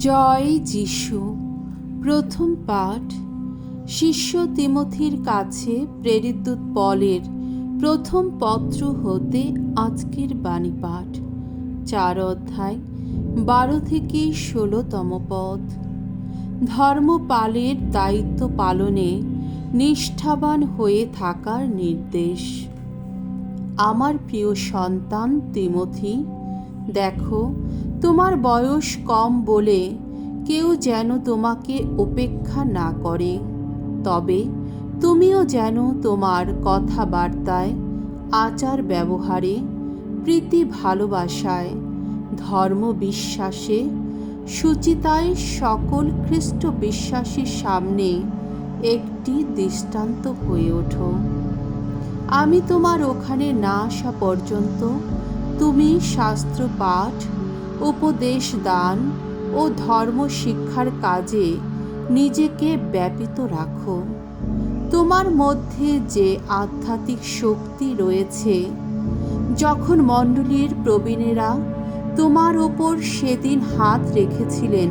জয় যিশু। প্রথম পাঠ শিষ্য তিমথির কাছে প্রেরিতদূত পলের প্রথম পত্র হতে আজকের বাণী পাঠ, 4 অধ্যায় 12 থেকে 16তম পদ। ধর্মপালের দায়িত্ব পালনে নিষ্ঠাবান হয়ে থাকার নির্দেশ। আমার প্রিয় সন্তান তিমথি, দেখো, তোমার বয়স কম বলে কেউ যেন তোমাকে উপেক্ষা না করে, তবে তুমিও যেন তোমার কথাবার্তায়, আচার ব্যবহারে, প্রীতি ভালোবাসায়, ধর্ম বিশ্বাসে, শুচিতায় সকল খ্রিস্ট বিশ্বাসীর সামনে একটি দৃষ্টান্ত হয়ে ওঠো। আমি তোমার ওখানে না আসা পর্যন্ত তুমি শাস্ত্র পাঠ, উপদেশ দান ও ধর্ম শিক্ষার কাজে নিজেকে ব্যাপৃত রাখো। তোমার মধ্যে যে আধ্যাত্মিক শক্তি রয়েছে, যখন মণ্ডলীর প্রবীণেরা তোমার ওপর সেদিন হাত রেখেছিলেন,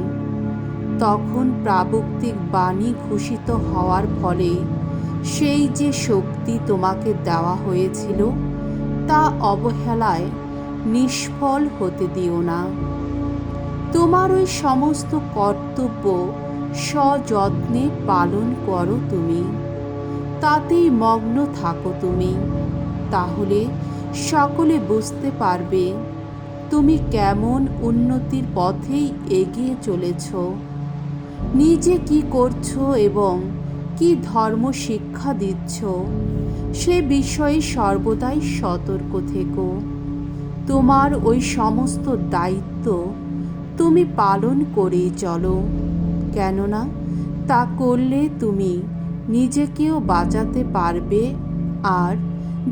তখন প্রাবক্তিক বাণী ঘোষিত হওয়ার ফলে সেই যে শক্তি তোমাকে দেওয়া হয়েছিল, তা অবহেলায় নিষ্ফল হতে দিও না। তোমার ওই সমস্ত কর্তব্য সযত্নে পালন করো তুমি, তাতেই মগ্ন থাকো তুমি। তাহলে সকলে বুঝতে পারবে তুমি কেমন উন্নতির পথেই এগিয়ে চলেছ। নিজে কি করছো এবং কি ধর্ম শিক্ষা দিচ্ছ, সে বিষয়ে সর্বদাই সতর্ক থেকো। তোমার ওই সমস্ত দায়িত্ব তুমি পালন করেই চলো, কেননা তা করলে তুমি নিজেকেও বাঁচাতে পারবে, আর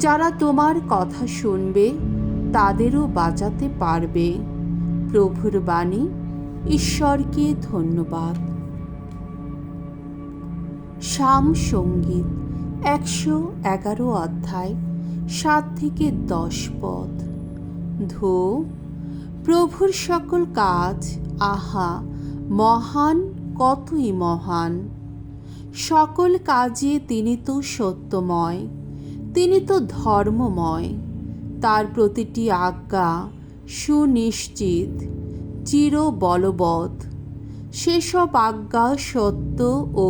যারা তোমার কথা শুনবে তাদেরও বাঁচাতে পারবে। প্রভুর বাণী। ঈশ্বরকে ধন্যবাদ। সাম সঙ্গীত 111 অধ্যায় 7 থেকে 10 পদ। ধো, প্রভুর সকল কাজ, আহা মহান, কতই মহান! সকল কাজে তিনি তো সত্যময়, তিনি তো ধর্মময়। তার প্রতিটি আজ্ঞা সুনিশ্চিত, চির বলবৎ। সেসব আজ্ঞা সত্য ও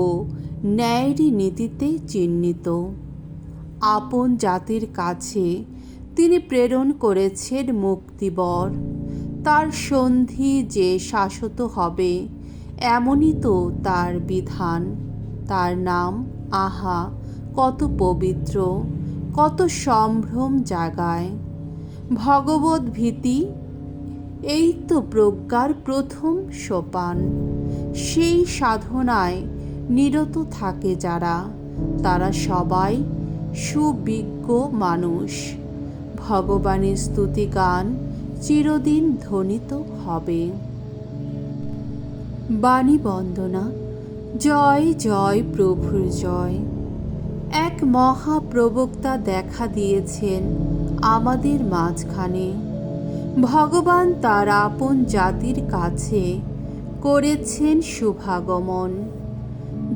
ন্যায়েরই নীতিতে চিহ্নিত। আপন জাতির কাছে তিনি প্রেরণ করেছেন মুক্তিবর। তার সন্ধি যে শাশ্বত হবে, এমনই তো তার বিধান। তার নাম, আহা কত পবিত্র, কত সম্ভ্রম জাগায়। ভগবত ভীতি, এই তো প্রজ্ঞার প্রথম সোপান। সেই সাধনায় নিরত থাকে যারা, তারা সবাই সুবিজ্ঞ মানুষ। ভগবানের স্তুতিগান চিরদিন ধ্বনিত হবে। বাণী বন্দনা। জয় জয় প্রভুর জয়। এক মহাপ্রবক্তা দেখা দিয়েছেন আমাদের মাঝখানে। ভগবান তার আপন জাতির কাছে করেছেন শুভাগমন।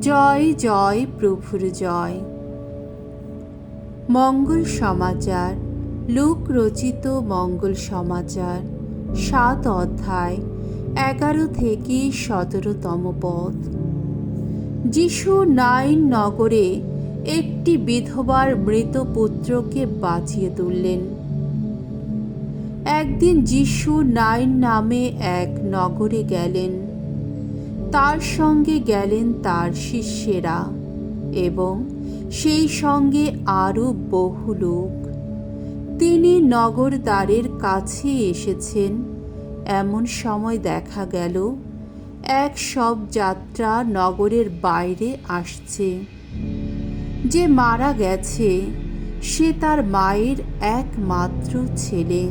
জয় জয় প্রভুর জয়। মঙ্গল সমাচার। লূক রচিত মঙ্গল সমাচার 7 অধ্যায় 11 থেকে 17তম পদ। যিশু নাইন নগরে একটি বিধবার মৃত পুত্রকে বাঁচিয়ে তুললেন। একদিন যিশু নাইন নামে এক নগরে গেলেন। তার সঙ্গে গেলেন তার শিষ্যেরা এবং সেই সঙ্গে আরও বহু লোক। তিনি নগর দ্বারের কাছে এসেছেন। এমন সময় দেখা গেল এক শবযাত্রা নগরের বাইরে আসছে। যে মারা গেছে সে তার মায়ের একমাত্র ছেলে,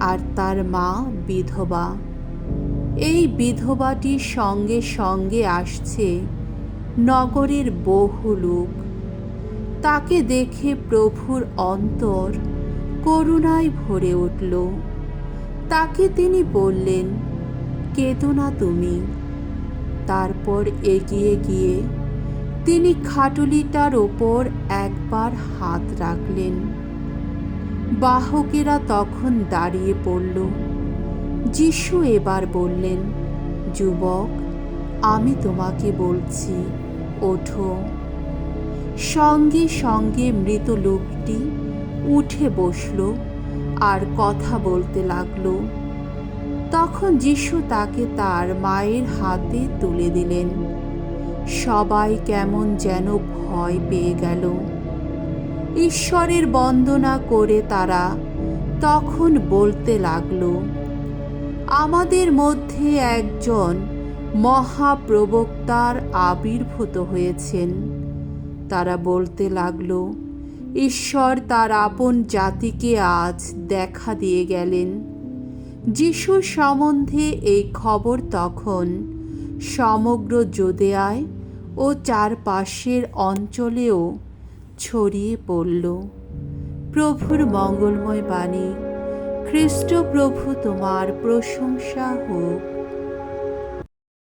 আর তার মা বিধবা। এই বিধবাটির সঙ্গে সঙ্গে আসছে নগরের বহু লোক। তাকে দেখে প্রভুর অন্তর করুণায় ভরে উঠল। তাকে তিনি বললেন, কেঁদো না তুমি। তারপর এগিয়ে গিয়ে তিনি খাটুলিটার ওপর একবার হাত রাখলেন। বাহকেরা তখন দাঁড়িয়ে পড়ল। যিশু এবার বললেন, যুবক, আমি তোমাকে বলছি, ওঠো। সঙ্গে সঙ্গে মৃত লোকটি উঠে বসল আর কথা বলতে লাগল। তখন যিশু তাকে তার মায়ের হাতে তুলে দিলেন। সবাই কেমন যেন ভয় পেয়ে গেল। ঈশ্বরের বন্দনা করে তারা তখন বলতে লাগল, আমাদের মধ্যে একজন মহাপ্রবক্তার আবির্ভূত হয়েছেন। তারা বলতে লাগল, ঈশ্বর তার আপন জাতিকে আজ দেখা দিয়ে গেলেন। যিশুর সম্বন্ধে এই খবর তখন সমগ্র জুদেয়ায় ও চারপাশের অঞ্চলেও ছড়িয়ে পড়ল। প্রভুর মঙ্গলময় বাণী। খ্রিস্ট প্রভু তোমার প্রশংসা হোক।